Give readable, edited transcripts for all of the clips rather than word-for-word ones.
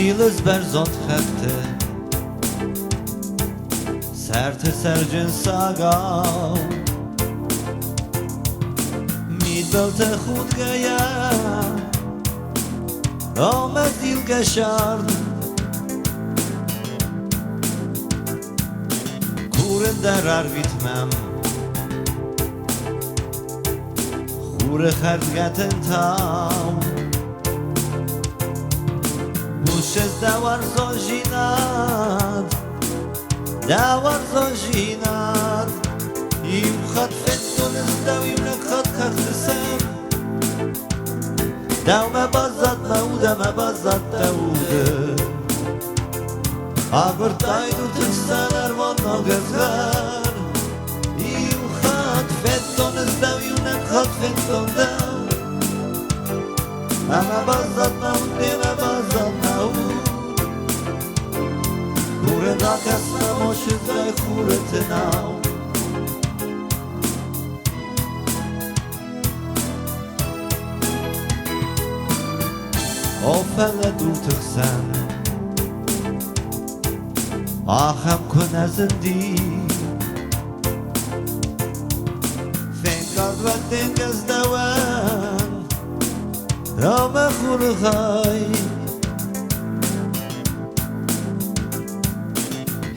Vieles berzot hefte Serte sergin sagau Midbelte goed geja Omet dil geschard Kuren derar bitmem Kure khadgaten tam Bushes dawar zojinat Dawar zojinat Im khat fetton daw im khat khsam Daw ma bazat mauda ma bazat taude Agar taydu tsanar von nogazgar Im khat fetton daw im khat fetton daw Ma bazat mauda ma bazat taude Kure nakas na mosh zay khure tnaw Ofele dur txsan Acham konazın di Fenkad ve dengez dawan Rama khurghay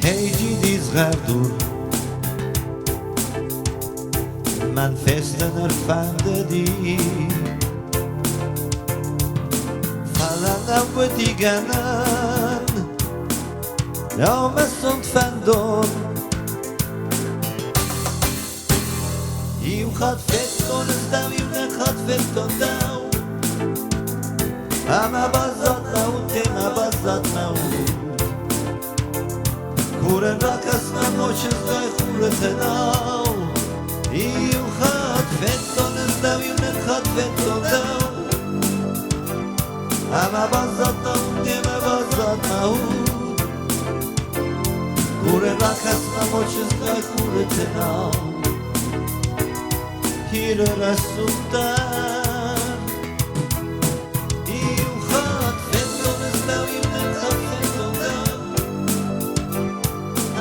Heyci diz gardur Man feslener fande di Falana butiganan Ja, men sånt fandom Im khat fetton daw im khat fetton daw Ama bazat naw tema bazat naw Kure nakas na moch zay khure tnaw Im khat fetton daw im khat fetton daw Ama bazat naw tema bazat naw Kure nakas na moch zay khure tnaw Hire rasultan Im khat fetton daw im khat fetton daw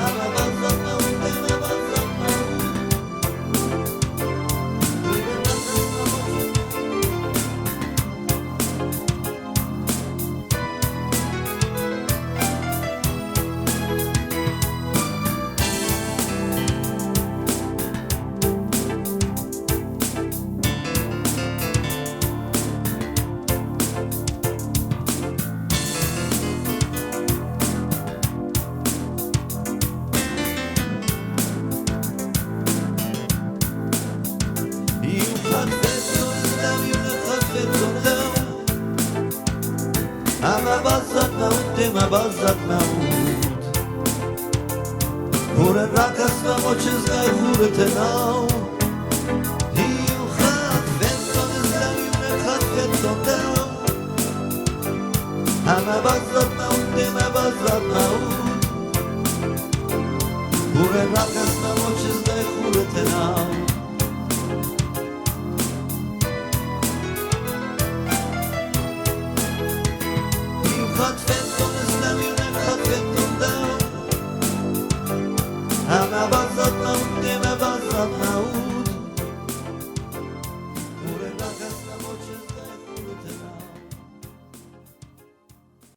Ama bazat naw tema bazat naw Ama bazat naut, tema bazat naut Kure rakas na moches gai khure tenau Hiu khat fetton daw im khat fetton daw Ama bazat naut, tema bazat naut Kure rakas na moches gai khure tenau Khat fetton daw im khat fetton daw Ama bazat naw